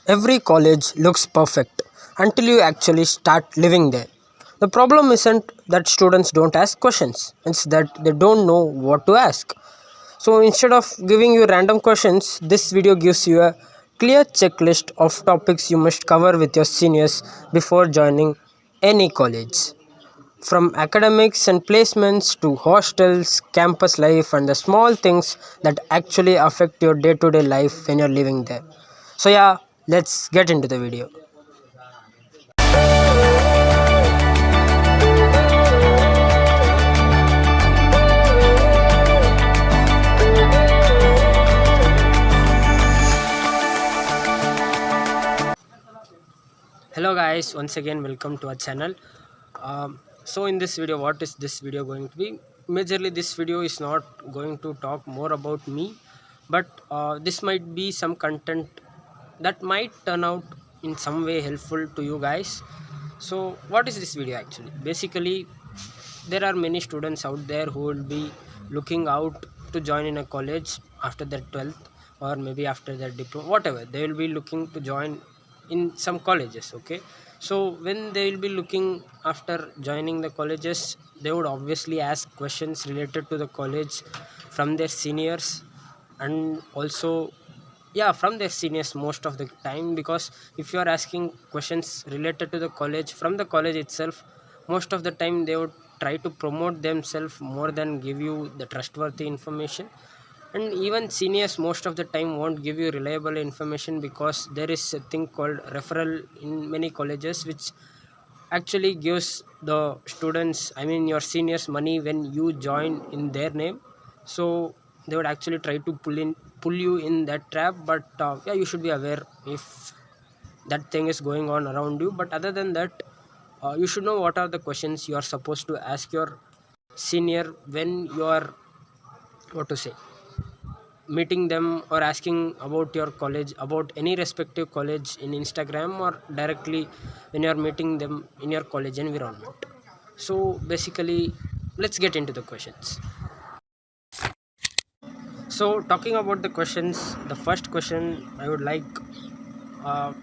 Every college looks perfect until you actually start living there. The problem isn't that students don't ask questions, it's that they don't know what to ask. So instead of giving you random questions, this video gives you a clear checklist of topics you must cover with your seniors before joining any college. From academics and placements to hostels, campus life, and the small things that actually affect your day to day life when you're living there. So, yeah, let's get into the video. Hello, guys, once again, welcome to our channel. So, in this video, what is this video going to be? Majorly, this video is not going to talk more about me, but this might be some content that might turn out in some way helpful to you guys. So what is this video actually? Basically, there are many students out there who will be looking out to join in a college after their 12th or maybe after their diploma, whatever. They will be looking to join in some colleges, okay? So when they will be looking after joining the colleges, they would obviously ask questions related to the college from their seniors, and also, yeah, from their seniors most of the time, because if you are asking questions related to the college from the college itself, most of the time they would try to promote themselves more than give you the trustworthy information. And even seniors most of the time won't give you reliable information, because there is a thing called referral in many colleges, which actually gives the students, I mean your seniors, money when you join in their name. So they would actually try to pull you in that trap. But yeah, you should be aware if that thing is going on around you. But other than that, you should know what are the questions you are supposed to ask your senior when you are, what to say, meeting them or asking about your college, about any respective college in Instagram, or directly when you are meeting them in your college environment. So basically, let's get into the questions. So talking about the questions, the first question I would like uh,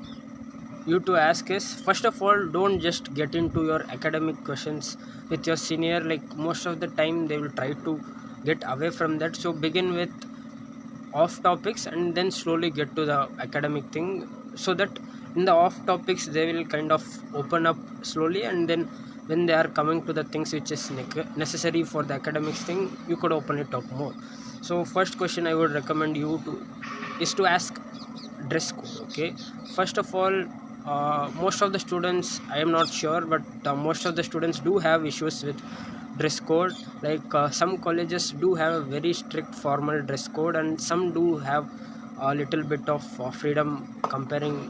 you to ask is, first of all, don't just get into your academic questions with your senior. Like most of the time they will try to get away from that, so begin with off topics and then slowly get to the academic thing, so that in the off topics they will kind of open up slowly, and then when they are coming to the things which is necessary for the academics thing, you could open it up more. So first question I would recommend you to is to ask dress code, okay? First of all, most of the students, I am not sure, but most of the students do have issues with dress code. Like some colleges do have a very strict formal dress code, and some do have a little bit of freedom comparing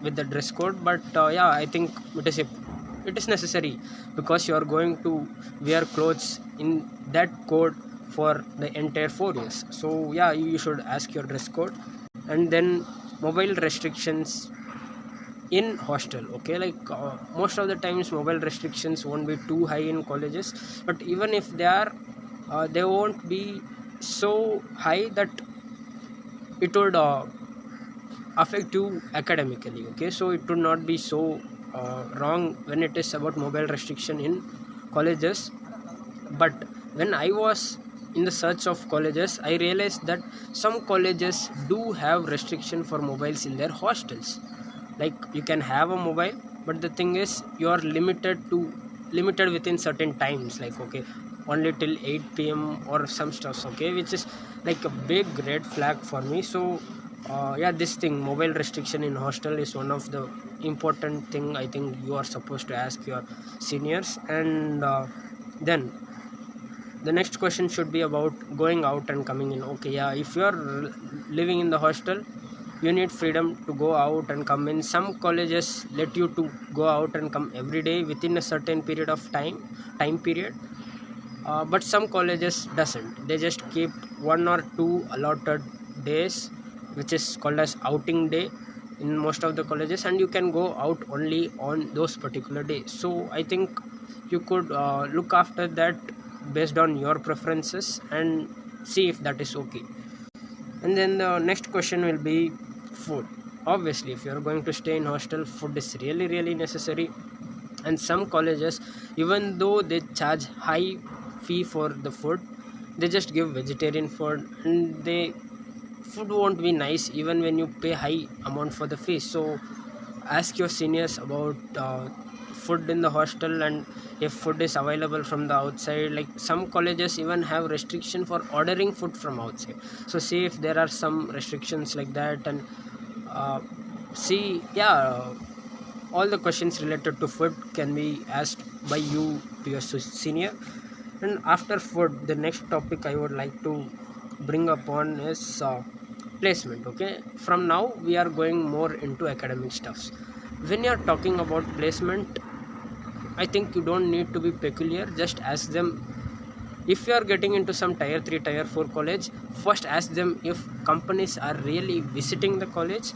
with the dress code. But yeah, I think it is necessary, because you are going to wear clothes in that code for the entire 4 years. So yeah, you should ask your dress code. And then mobile restrictions in hostel, okay? Like most of the times mobile restrictions won't be too high in colleges, but even if they are, they won't be so high that it would affect you academically, okay? So it would not be so wrong when it is about mobile restriction in colleges. But when I was in the search of colleges, I realized that some colleges do have restriction for mobiles in their hostels. Like you can have a mobile, but the thing is you are limited within certain times, like okay, only till 8 p.m or some stuff, okay, which is like a big red flag for me. So yeah, this thing, mobile restriction in hostel, is one of the important thing I think you are supposed to ask your seniors. And then the next question should be about going out and coming in, okay? Yeah, if you are living in the hostel, you need freedom to go out and come in. Some colleges let you to go out and come every day within a certain period of time period. But some colleges doesn't, they just keep 1 or 2 allotted days, which is called as outing day in most of the colleges, and you can go out only on those particular days. So I think you could look after that based on your preferences and see if that is okay. And then the next question will be food. obviously if you're going to stay in hostel, food is really necessary. And some colleges, even though they charge high fee for the food, they just give vegetarian food, and they food won't be nice even when you pay high amount for the fee. So ask your seniors about food in the hostel, and if food is available from the outside. Like some colleges even have restriction for ordering food from outside, so see if there are some restrictions like that. And uh, see, yeah, all the questions related to food can be asked by you to your senior. And after food, the next topic I would like to bring upon is placement. Okay, from now we are going more into academic stuffs. When you are talking about placement, I think you don't need to be peculiar. Just ask them. If you are getting into some tier 3 tier 4 college, first ask them if companies are really visiting the college.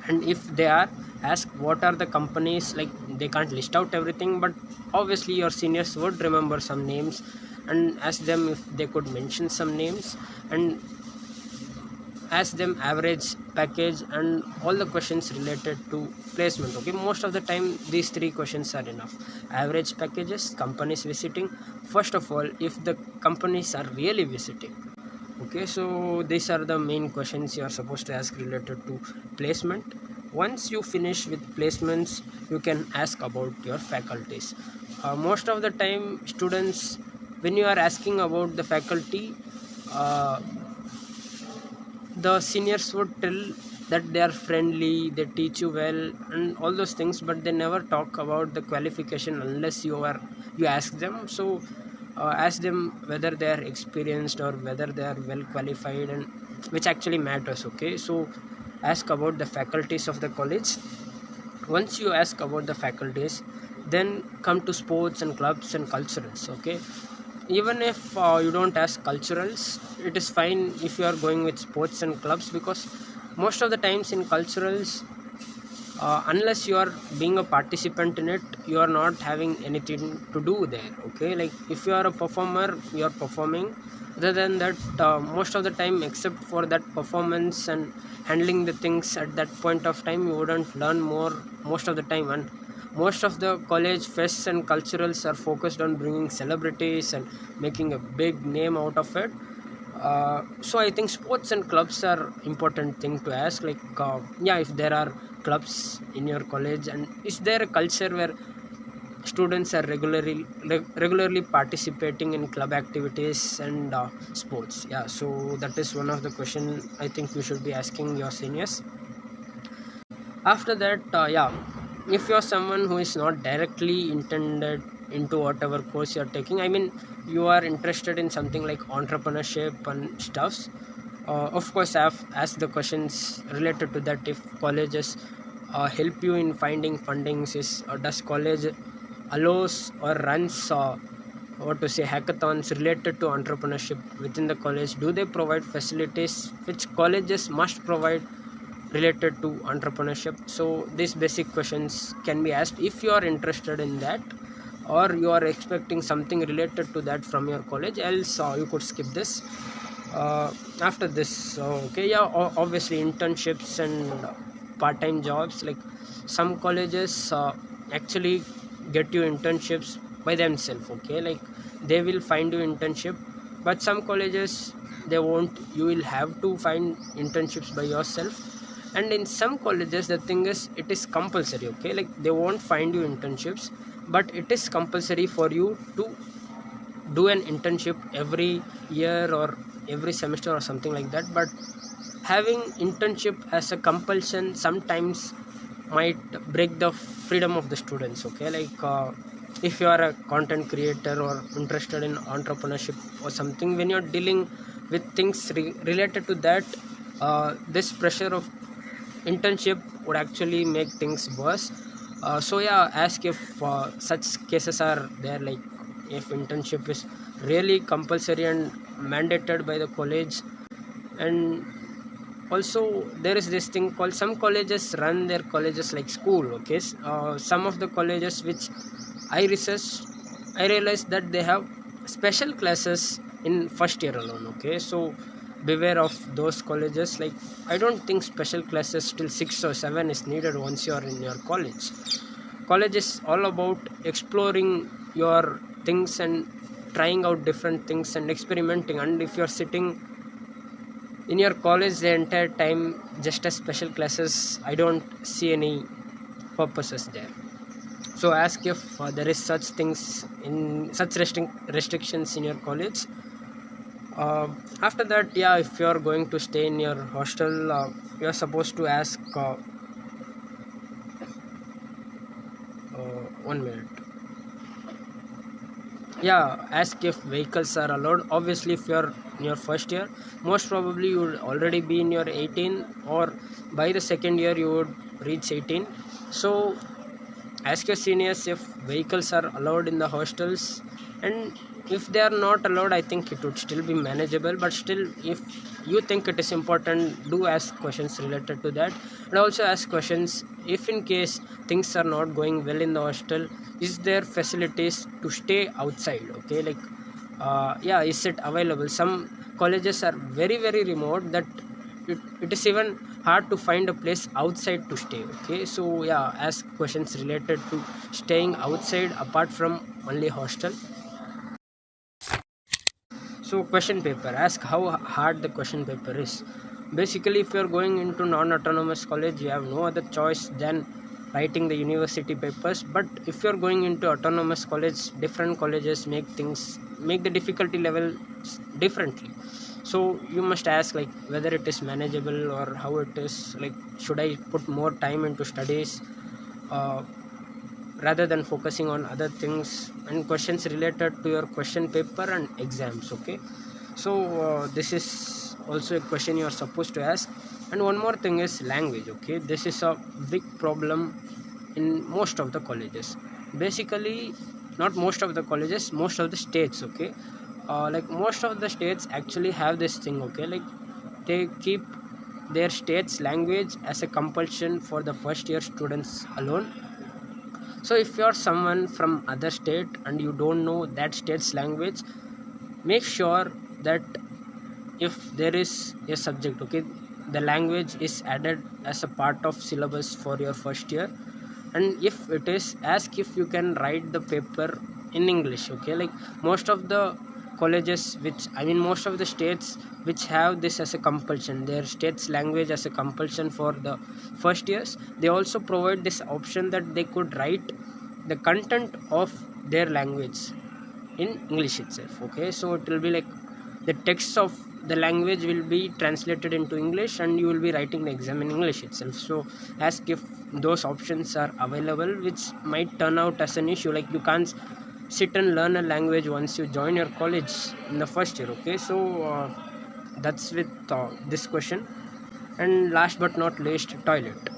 And if they are, ask what are the companies. Like, they can't list out everything, but obviously your seniors would remember some names, and ask them if they could mention some names. And ask them average package and all the questions related to placement. Okay, most of the time these three questions are enough. Average packages, companies visiting. First of all, if the companies are really visiting, okay, so these are the main questions you are supposed to ask related to placement. Once you finish with placements, you can ask about your faculties. Most of the time students, when you are asking about the faculty, uh, the seniors would tell that they are friendly, they teach you well, and all those things, but they never talk about the qualification unless you ask them. So ask them whether they are experienced or whether they are well qualified, and which actually matters. Okay, so ask about the faculties of the college. Once you ask about the faculties, then come to sports and clubs and culturals. Okay, even if you don't ask culturals, it is fine if you are going with sports and clubs, because most of the times in culturals, unless you are being a participant in it, you are not having anything to do there. Okay, like if you are a performer, you are performing. Other than that, most of the time, except for that performance and handling the things at that point of time, you wouldn't learn more most of the time. And most of the college fests and culturals are focused on bringing celebrities and making a big name out of it. So I think sports and clubs are important thing to ask. Like, yeah, if there are clubs in your college, and is there a culture where students are regularly participating in club activities and sports? Yeah, so that is one of the question I think you should be asking your seniors. After that, yeah, if you're someone who is not directly intended into whatever course you're taking, I mean, you are interested in something like entrepreneurship and stuffs, of course I have asked the questions related to that. If colleges help you in finding fundings, is does college allows or runs what to say hackathons related to entrepreneurship within the college? Do they provide facilities which colleges must provide related to entrepreneurship? So these basic questions can be asked if you are interested in that, or you are expecting something related to that from your college. Else you could skip this. After this, okay, yeah, obviously internships and part-time jobs. Like, some colleges actually get you internships by themselves. Okay, like they will find you internship, but some colleges they won't. You will have to find internships by yourself. And in some colleges the thing is, it is compulsory. Okay, like they won't find you internships, but it is compulsory for you to do an internship every year or every semester or something like that. But having internship as a compulsion sometimes might break the freedom of the students. Okay, like if you are a content creator or interested in entrepreneurship or something, when you're dealing with things related to that, this pressure of internship would actually make things worse. So yeah, ask if such cases are there. Like, if internship is really compulsory and mandated by the college. And also there is this thing called, some colleges run their colleges like school. Okay, some of the colleges which I researched, I realized that they have special classes in first year alone. Okay, so beware of those colleges. Like, I don't think special classes till 6 or 7 is needed once you are in your college. College is all about exploring your things and trying out different things and experimenting. And if you're sitting in your college the entire time just as special classes, I don't see any purposes there. So ask if there is such things in such restrictions in your college. uh, After that, yeah, if you are going to stay in your hostel, you are supposed to ask 1 minute. Yeah, ask if vehicles are allowed. Obviously, if you're in your first year, most probably you would already be in your 18, or by the second year you would reach 18. So ask your seniors if vehicles are allowed in the hostels, and if they are not allowed, I think it would still be manageable. But still, if you think it is important, do ask questions related to that. And also ask questions if in case things are not going well in the hostel, is there facilities to stay outside? Okay, like yeah, is it available? Some colleges are very very remote that it is even hard to find a place outside to stay. Okay, so yeah, ask questions related to staying outside apart from only hostel. So question paper, ask how hard the question paper is. Basically, if you are going into non-autonomous college, you have no other choice than writing the university papers. But if you are going into autonomous college, different colleges make the difficulty level differently. So you must ask like whether it is manageable or how it is, like should I put more time into studies uh, rather than focusing on other things, and questions related to your question paper and exams. Okay, so this is also a question you are supposed to ask. And one more thing is language. Okay, this is a big problem in most of the colleges. Basically, not most of the colleges, most of the states. Okay, like most of the states actually have this thing. Okay, like they keep their state's language as a compulsion for the first year students alone. So if you are someone from other state and you don't know that state's language, make sure that if there is a subject, okay, the language is added as a part of syllabus for your first year. And if it is, ask if you can write the paper in English. Okay, like most of the colleges, which I mean most of the states which have this as a compulsion, their state's language as a compulsion for the first years, they also provide this option that they could write the content of their language in English itself. Okay, so it will be like the text of the language will be translated into English and you will be writing the exam in English itself. So ask if those options are available, which might turn out as an issue. Like you can't sit and learn a language once you join your college in the first year. Okay, so that's with this question. And last but not least, toilet.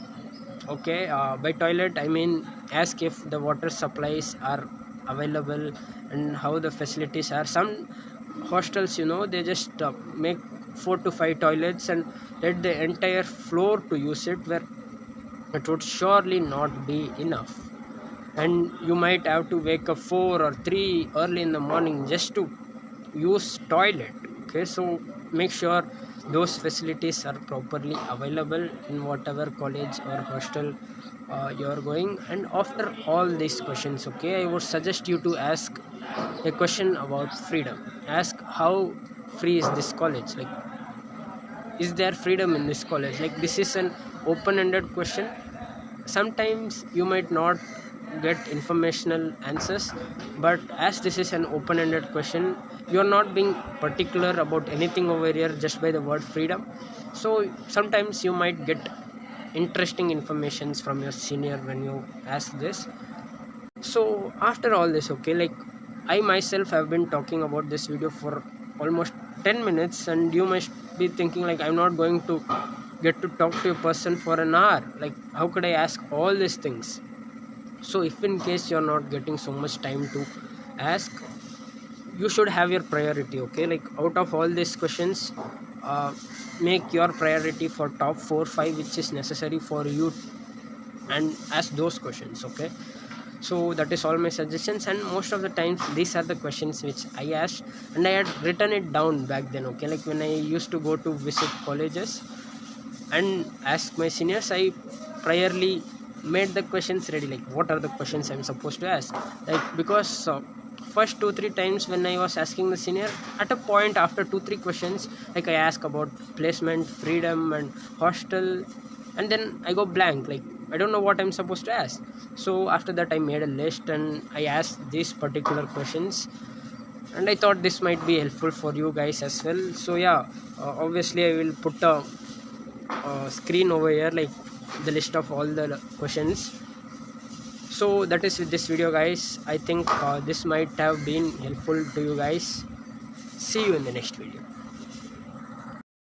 Okay, by toilet I mean ask if the water supplies are available and how the facilities are. Some hostels, they just make 4 to 5 toilets and let the entire floor to use it, where it would surely not be enough, and you might have to wake up 4 or 3 early in the morning just to use toilet. Okay, so make sure those facilities are properly available in whatever college or hostel you are going. And after all these questions, okay, I would suggest you to ask a question about freedom. Ask how free is this college, like is there freedom in this college? Like this is an open-ended question. Sometimes you might not get informational answers, but as this is an open-ended question, you are not being particular about anything over here just by the word freedom. So sometimes you might get interesting informations from your senior when you ask this. So after all this, okay, like I myself have been talking about this video for almost 10 minutes, and you must be thinking like I'm not going to get to talk to a person for an hour. Like how could I ask all these things? So if in case you're not getting so much time to ask, you should have your priority. Okay, like out of all these questions, uh, make your priority for top 4 5 which is necessary for you and ask those questions. Okay, So that is all my suggestions, and most of the times these are the questions which I asked, and I had written it down back then. Okay, like when I used to go to visit colleges and ask my seniors, I priorly made the questions ready, like what are the questions I'm supposed to ask. Like because first 2-3 times when I was asking the senior, at a point after 2-3 questions, like I ask about placement, freedom and hostel, and then I go blank, like I don't know what I'm supposed to ask. So after that I made a list and I asked these particular questions, and I thought this might be helpful for you guys as well. So yeah, obviously I will put a screen over here, like the list of all the questions. So that is with this video, guys. I think this might have been helpful to you guys. See you in the next video.